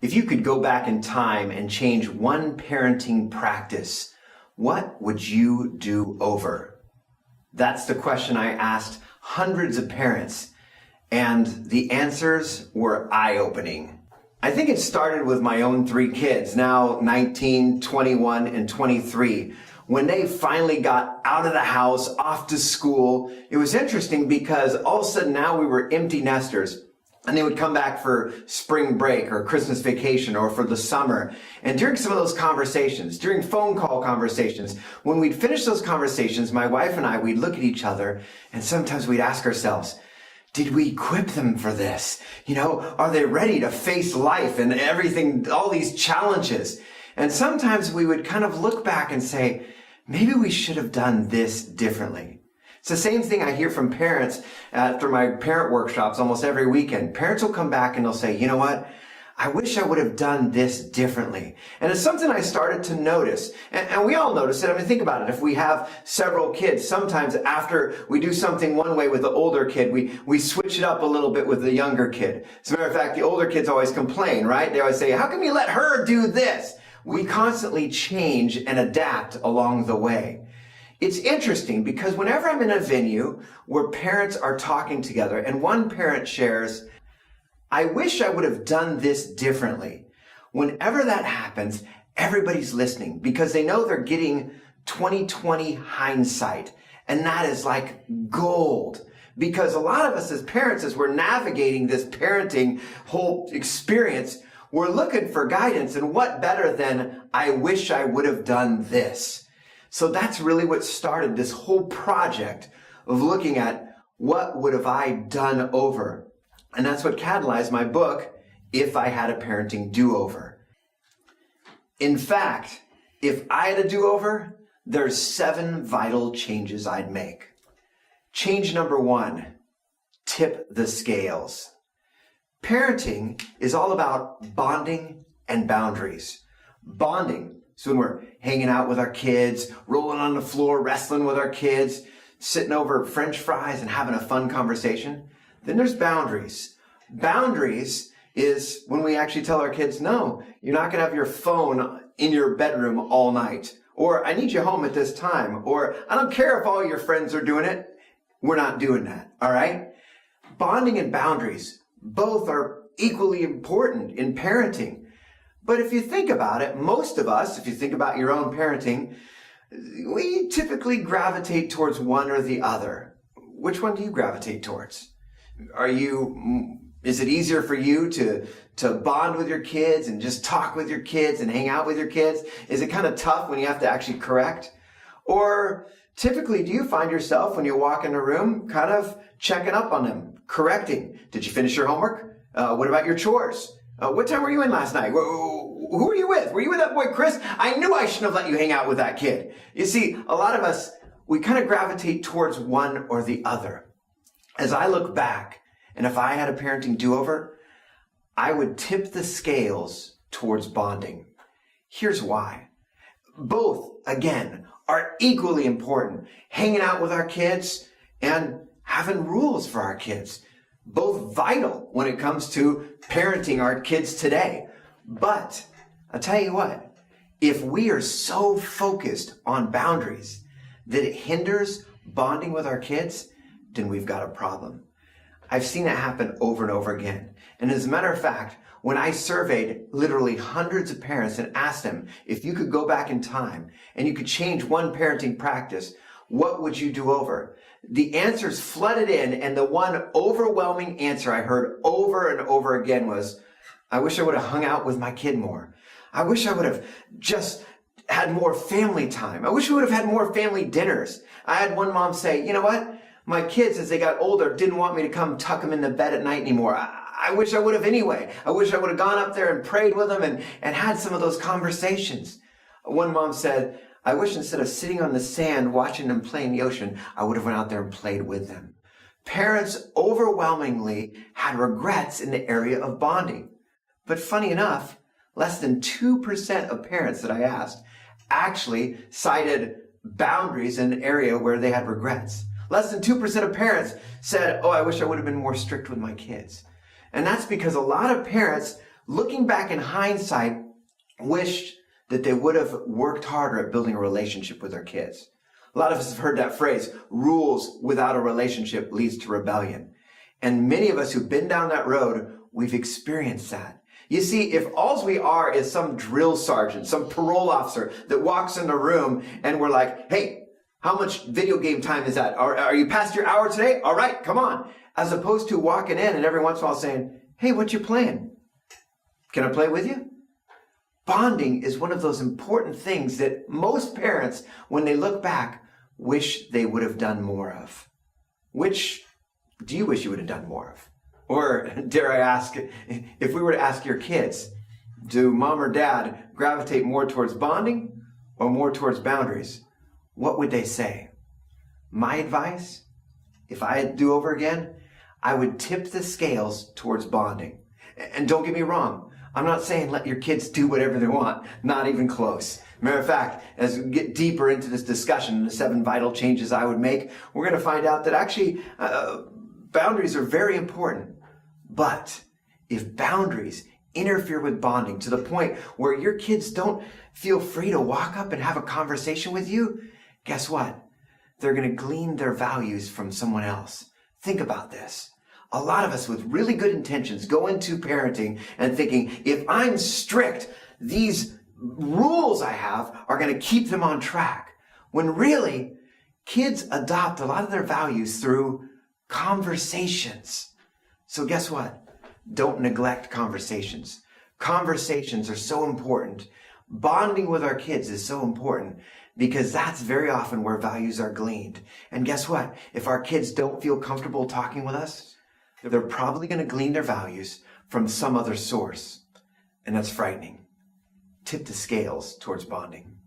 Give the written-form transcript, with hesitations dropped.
If you could go back in time and change one parenting practice, what would you do over? That's the question I asked hundreds of parents, and the answers were eye-opening. I think it started with my own three kids, now 19, 21, and 23. When they finally got out of the house, off to school, it was interesting because all of a sudden now we were empty nesters. And they would come back for spring break or Christmas vacation or for the summer. And during some of those conversations, during phone call conversations, when we'd finish those conversations, my wife and I, we'd look at each other and sometimes we'd ask ourselves, did we equip them for this? You know, are they ready to face life and everything, all these challenges? And sometimes we would kind of look back and say, maybe we should have done this differently. It's the same thing I hear from parents after my parent workshops almost every weekend. Parents will come back and they'll say, you know what? I wish I would have done this differently. And it's something I started to notice. And we all notice it. I mean, think about it. If we have several kids, sometimes after we do something one way with the older kid, we switch it up a little bit with the younger kid. As a matter of fact, the older kids always complain, right? They always say, how come you let her do this? We constantly change and adapt along the way. It's interesting because whenever I'm in a venue where parents are talking together and one parent shares, I wish I would have done this differently. Whenever that happens, everybody's listening because they know they're getting 20/20 hindsight. And that is like gold. Because a lot of us as parents, as we're navigating this parenting whole experience, we're looking for guidance. And what better than, I wish I would have done this. So that's really what started this whole project of looking at what would have I done over. And that's what catalyzed my book, If I Had a Parenting Do-Over. In fact, if I had a do-over, there's 7 vital changes I'd make. Change number 1, tip the scales. Parenting is all about bonding and boundaries. Bonding. So when we're hanging out with our kids, rolling on the floor, wrestling with our kids, sitting over French fries and having a fun conversation. Then there's boundaries. Boundaries is when we actually tell our kids, no, you're not going to have your phone in your bedroom all night. Or I need you home at this time. Or I don't care if all your friends are doing it. We're not doing that. All right? Bonding and boundaries, both are equally important in parenting. But if you think about it, most of us, if you think about your own parenting, we typically gravitate towards one or the other. Which one do you gravitate towards? Is it easier for you to bond with your kids and just talk with your kids and hang out with your kids? Is it kind of tough when you have to actually correct? Or typically, do you find yourself when you walk in a room kind of checking up on them, correcting? Did you finish your homework? What about your chores? What time were you in last night? Who were you with? Were you with that boy, Chris? I knew I shouldn't have let you hang out with that kid. You see, a lot of us, we kind of gravitate towards one or the other. As I look back, and if I had a parenting do-over, I would tip the scales towards bonding. Here's why. Both, again, are equally important. Hanging out with our kids and having rules for our kids. Both vital when it comes to parenting our kids today. But I'll tell you what, if we are so focused on boundaries that it hinders bonding with our kids, then we've got a problem. I've seen it happen over and over again. And as a matter of fact, when I surveyed literally hundreds of parents and asked them, if you could go back in time and you could change one parenting practice, what would you do over? The answers flooded in, and the one overwhelming answer I heard over and over again was, I wish I would have hung out with my kid more. I wish I would have just had more family time. I wish we would have had more family dinners. I had one mom say, you know what? My kids, as they got older, didn't want me to come tuck them in the bed at night anymore. I wish I would have anyway. I wish I would have gone up there and prayed with them and had some of those conversations. One mom said, I wish instead of sitting on the sand watching them play in the ocean, I would have went out there and played with them. Parents overwhelmingly had regrets in the area of bonding. But funny enough, less than 2% of parents that I asked actually cited boundaries in an area where they had regrets. Less than 2% of parents said, oh, I wish I would have been more strict with my kids. And that's because a lot of parents looking back in hindsight, wished that they would have worked harder at building a relationship with their kids. A lot of us have heard that phrase, rules without a relationship leads to rebellion. And many of us who've been down that road, we've experienced that. You see, if all we are is some drill sergeant, some parole officer that walks in the room and we're like, hey, how much video game time is that? Are you past your hour today? All right, come on. As opposed to walking in and every once in a while saying, hey, what you playing? Can I play with you? Bonding is one of those important things that most parents, when they look back, wish they would have done more of. Which do you wish you would have done more of? Or dare I ask, if we were to ask your kids, do mom or dad gravitate more towards bonding or more towards boundaries? What would they say? My advice, if I had to do over again, I would tip the scales towards bonding. And don't get me wrong, I'm not saying let your kids do whatever they want, not even close. Matter of fact, as we get deeper into this discussion, the 7 vital changes I would make, we're going to find out that actually boundaries are very important. But if boundaries interfere with bonding to the point where your kids don't feel free to walk up and have a conversation with you, guess what? They're going to glean their values from someone else. Think about this. A lot of us with really good intentions go into parenting and thinking, if I'm strict, these rules I have are going to keep them on track. When really, kids adopt a lot of their values through conversations. So guess what? Don't neglect conversations. Conversations are so important. Bonding with our kids is so important because that's very often where values are gleaned. And guess what? If our kids don't feel comfortable talking with us, they're probably going to glean their values from some other source. And that's frightening. Tip the scales towards bonding.